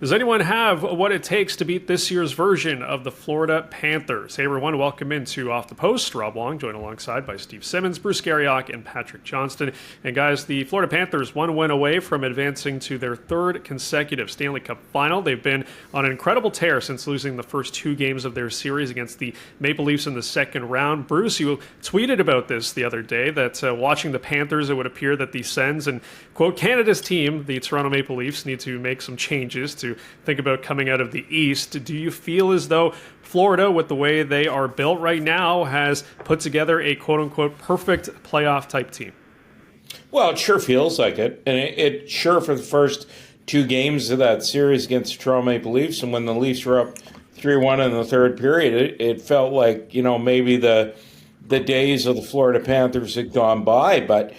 Does anyone have what it takes to beat this year's version of the Florida Panthers? Hey everyone, welcome into Off the Post. Rob Wong, joined alongside by Steve Simmons, Bruce Garrioch, and Patrick Johnston. And guys, the Florida Panthers one win away from advancing to their third consecutive Stanley Cup final. They've been on an incredible tear since losing the first two games of their series against the Maple Leafs in the second round. Bruce, you tweeted about this the other day, that watching the Panthers, it would appear that the Sens and, quote, Canada's team, the Toronto Maple Leafs, need to make some changes to think about coming out of the East. Do you feel as though Florida, with the way they are built right now, has put together a quote-unquote perfect playoff-type team? Well, it sure feels like it. And it sure, for the first two games of that series against the Toronto Maple Leafs, and when the Leafs were up 3-1 in the third period, it felt like, maybe the days of the Florida Panthers had gone by. But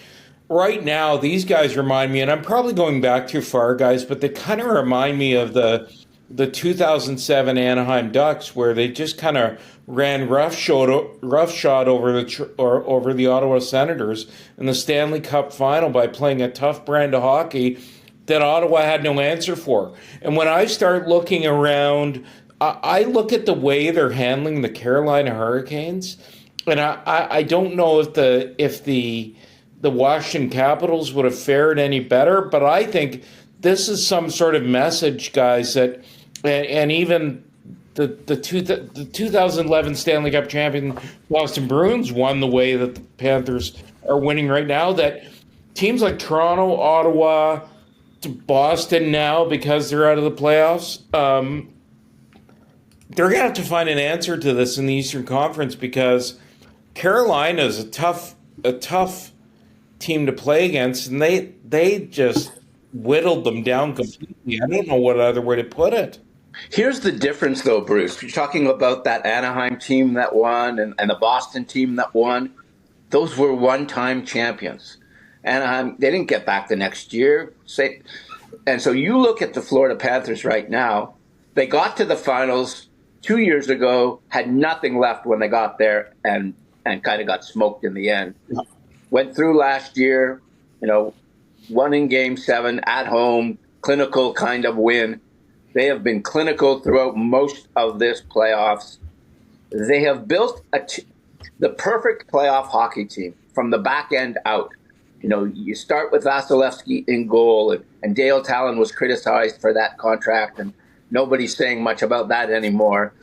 right now, these guys remind me, and I'm probably going back too far, guys, but they kind of remind me of the 2007 Anaheim Ducks, where they just kind of ran roughshod over the Ottawa Senators in the Stanley Cup final by playing a tough brand of hockey that Ottawa had no answer for. And when I start looking around, I look at the way they're handling the Carolina Hurricanes, and I don't know if the Washington Capitals would have fared any better, but I think this is some sort of message, guys, that, and even the 2011 Stanley Cup champion Boston Bruins won the way that the Panthers are winning right now, that teams like Toronto, Ottawa, Boston now, because they're out of the playoffs, they're going to have to find an answer to this in the Eastern Conference, because Carolina is a tough team to play against, and they just whittled them down completely. I don't know what other way to put it. Here's the difference, though, Bruce. You're talking about that Anaheim team that won and the Boston team that won. Those were one-time champions. Anaheim, they didn't get back the next year. And so you look at the Florida Panthers right now. They got to the finals 2 years ago, had nothing left when they got there, and kind of got smoked in the end. Went through last year, won in Game 7 at home, clinical kind of win. They have been clinical throughout most of this playoffs. They have built the perfect playoff hockey team from the back end out. You start with Vasilevsky in goal, and Dale Talon was criticized for that contract, and nobody's saying much about that anymore.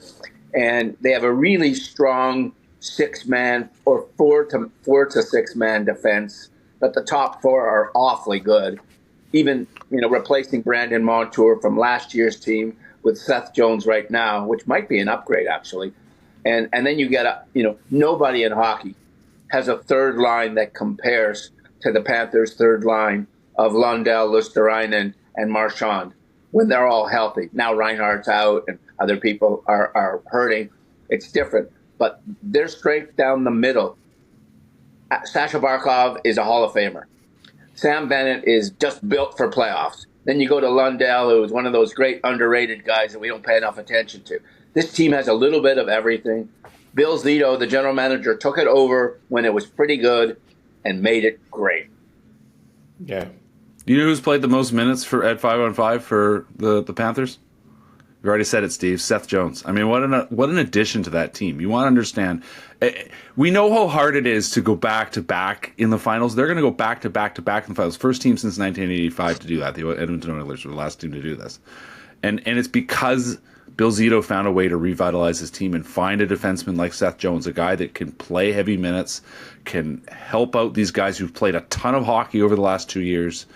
And they have a really strong six-man or four to six-man defense, but the top four are awfully good. Even, replacing Brandon Montour from last year's team with Seth Jones right now, which might be an upgrade, actually. And then you get nobody in hockey has a third line that compares to the Panthers' third line of Lundell, Luosterainen, and Marchand when they're all healthy. Now Reinhardt's out and other people are hurting. It's different. But they're straight down the middle. Sasha Barkov is a Hall of Famer. Sam Bennett is just built for playoffs. Then you go to Lundell, who is one of those great underrated guys that we don't pay enough attention to. This team has a little bit of everything. Bill Zito, the general manager, took it over when it was pretty good and made it great. Yeah. Do you know who's played the most minutes at 5-on-5 for the Panthers? You already said it, Steve. Seth Jones. I mean, what an addition to that team. You want to understand. We know how hard it is to go back-to-back in the finals. They're going to go back-to-back-to-back in the finals. First team since 1985 to do that. The Edmonton Oilers were the last team to do this. And it's because Bill Zito found a way to revitalize his team and find a defenseman like Seth Jones, a guy that can play heavy minutes, can help out these guys who've played a ton of hockey over the last 2 years.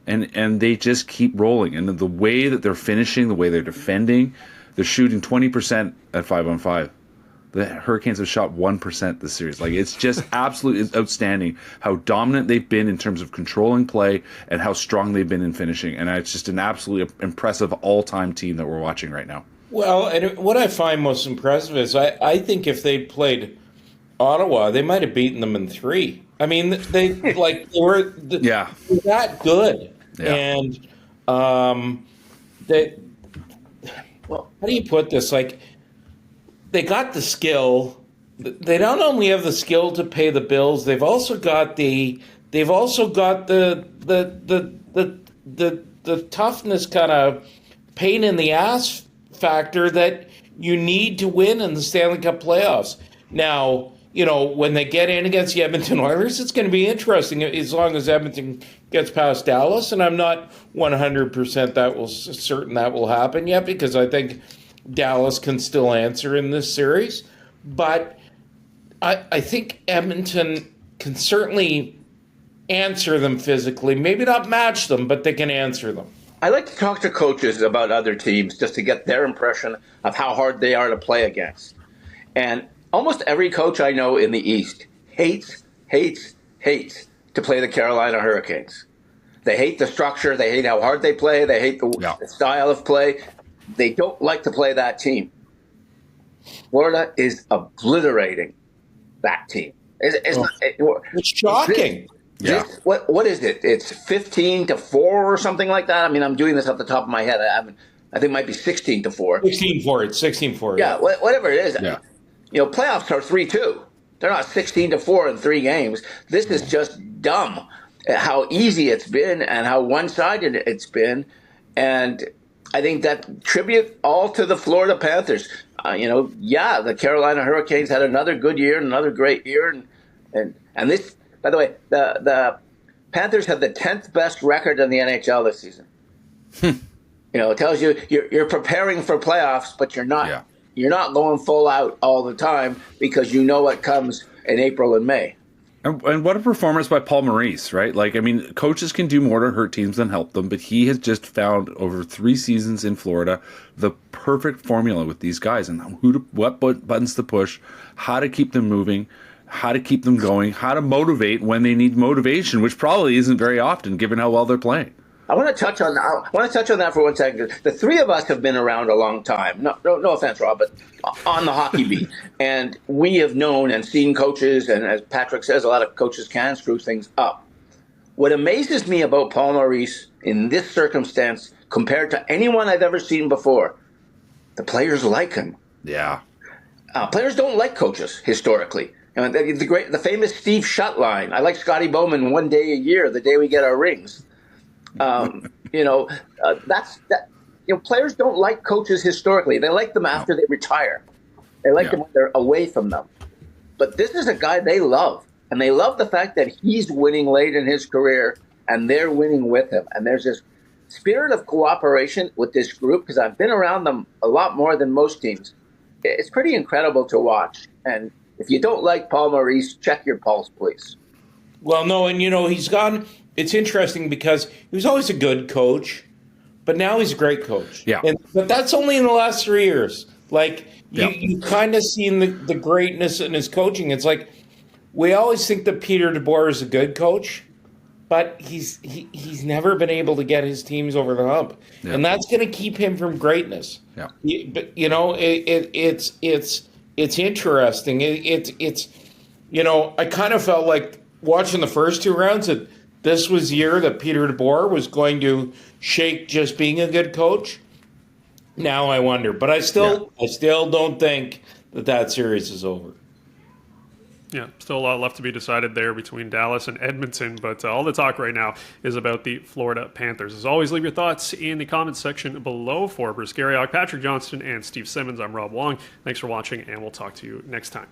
And they just keep rolling. And the way that they're finishing, the way they're defending, they're shooting 20% at 5-on-5. The Hurricanes have shot 1% this series. It's just absolutely outstanding how dominant they've been in terms of controlling play and how strong they've been in finishing. And it's just an absolutely impressive all-time team that we're watching right now. Well, and what I find most impressive is I think if they'd played Ottawa, they might have beaten them in 3. I mean, they were that good. Yeah. And how do you put this? They got the skill. They not only have the skill to pay the bills, they've also got the toughness kind of pain in the ass factor that you need to win in the Stanley Cup playoffs. Now, when they get in against the Edmonton Oilers, it's going to be interesting as long as Edmonton gets past Dallas. And I'm not 100% certain that will happen yet, because I think Dallas can still answer in this series. But I think Edmonton can certainly answer them physically. Maybe not match them, but they can answer them. I like to talk to coaches about other teams just to get their impression of how hard they are to play against. And almost every coach I know in the East hates to play the Carolina Hurricanes. They hate the structure. They hate how hard they play. They hate the style of play. They don't like to play that team. Florida is obliterating that team. It's shocking. What is it? It's 15-4 or something like that. I mean, I'm doing this off the top of my head. I think it might be 16-4. 16-4. It's 16-4. Yeah, whatever it is. Yeah. Playoffs are 3-2. They're not 16-4 in 3 games. This is just dumb. How easy it's been and how one-sided it's been, and I think that tribute all to the Florida Panthers. The Carolina Hurricanes had another good year, another great year, and this. By the way, the Panthers have the 10th best record in the NHL this season. It tells you you're preparing for playoffs, but you're not. Yeah. You're not going full out all the time because you know what comes in April and May. And what a performance by Paul Maurice, right? Coaches can do more to hurt teams than help them, but he has just found over 3 seasons in Florida the perfect formula with these guys and what buttons to push, how to keep them moving, how to keep them going, how to motivate when they need motivation, which probably isn't very often given how well they're playing. I want to touch on that for 1 second. The 3 of us have been around a long time. No offense, Rob, but on the hockey beat, and we have known and seen coaches. And as Patrick says, a lot of coaches can screw things up. What amazes me about Paul Maurice in this circumstance, compared to anyone I've ever seen before, the players like him. Yeah, players don't like coaches historically. And the famous Steve Shutt line. I like Scotty Bowman 1 day a year, the day we get our rings. Players don't like coaches historically. They like them after they retire. They like them when they're away from them. But this is a guy they love. And they love the fact that he's winning late in his career and they're winning with him. And there's this spirit of cooperation with this group, because I've been around them a lot more than most teams. It's pretty incredible to watch. And if you don't like Paul Maurice, check your pulse, please. Well, no, and he's gone. It's interesting because he was always a good coach, but now he's a great coach. Yeah. But that's only in the last 3 years. You kind of seen the greatness in his coaching. It's like we always think that Peter DeBoer is a good coach, but he's never been able to get his teams over the hump, and that's going to keep him from greatness. Yeah. But it's interesting. I kind of felt like watching the first 2 rounds that this was the year that Peter DeBoer was going to shake just being a good coach. Now I wonder, but I still don't think that series is over. Yeah, still a lot left to be decided there between Dallas and Edmonton, but all the talk right now is about the Florida Panthers. As always, leave your thoughts in the comments section below. For Bruce Garrioch, Patrick Johnston, and Steve Simmons, I'm Rob Wong. Thanks for watching, and we'll talk to you next time.